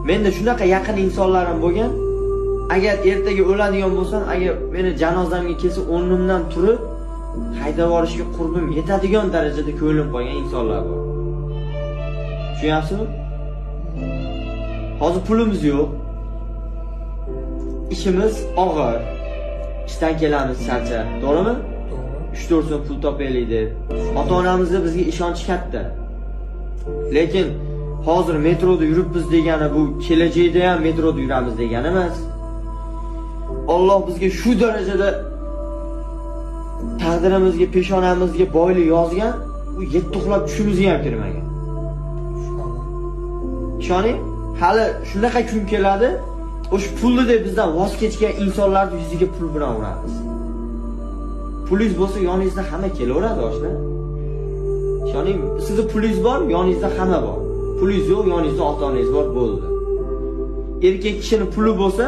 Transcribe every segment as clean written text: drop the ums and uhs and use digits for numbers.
Menda shunaqa yaqin insonlarim bo'lgan. Agar ertaga o'ladigan bo'lsam, agar meni janozamga kelsa, o'rnimdan turib haydab yuborishga qurbim yetadigan darajada ko'nglim qolgan insonlar bor. Tushunyapsizmi? Hozir pulimiz yo'q. Ishimiz og'ir. Ishdan kelamiz charchab, to'g'rimi? 3-4 so'm pul topaylik deb. Ota-onamizga bizga ishonchi katta. Lekin hozir metroda yuribmiz degani bu kelajakda ham metroda yuramiz degani emas. Alloh bizga shu darajada taqdirimizga, peshonamizga boylik yozgan, u yetti uxlab tushimizga ham kirmagan. Ishoning, hali shunaqa kun keladi, o'sha pulni deb bizdan voz kechgan insonlarning yuziga pul bilan uramiz. Pulingiz bo'lsa, yoningizda hamma kelaveradi, oshna. Ishoning, sizning pulingiz bor, yoningizda hamma bor. Pulingiz yo'q, yoningizda ota-onangiz bor, bo'ldi. Erkak kishining puli bo'lsa,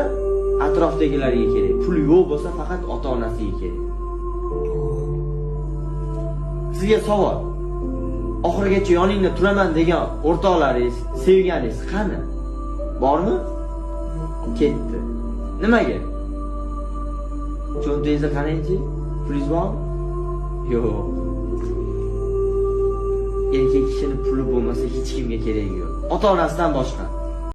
atrofdagilarga kerak. Puli yo'q bo'lsa, faqat ota-onasiga kerak. Sizga savol. Oxirigacha yoningda turaman degan o'rtoqlaringiz, sevganingiz qani? Bormi? Ketdi. Nimaga? Cho'ntingizda qarangchi, pulingiz bormi? Yo'q. Erkak kishining puli bo'lmasa hech kimga keragi yo'q. Ota-onasidan boshqa.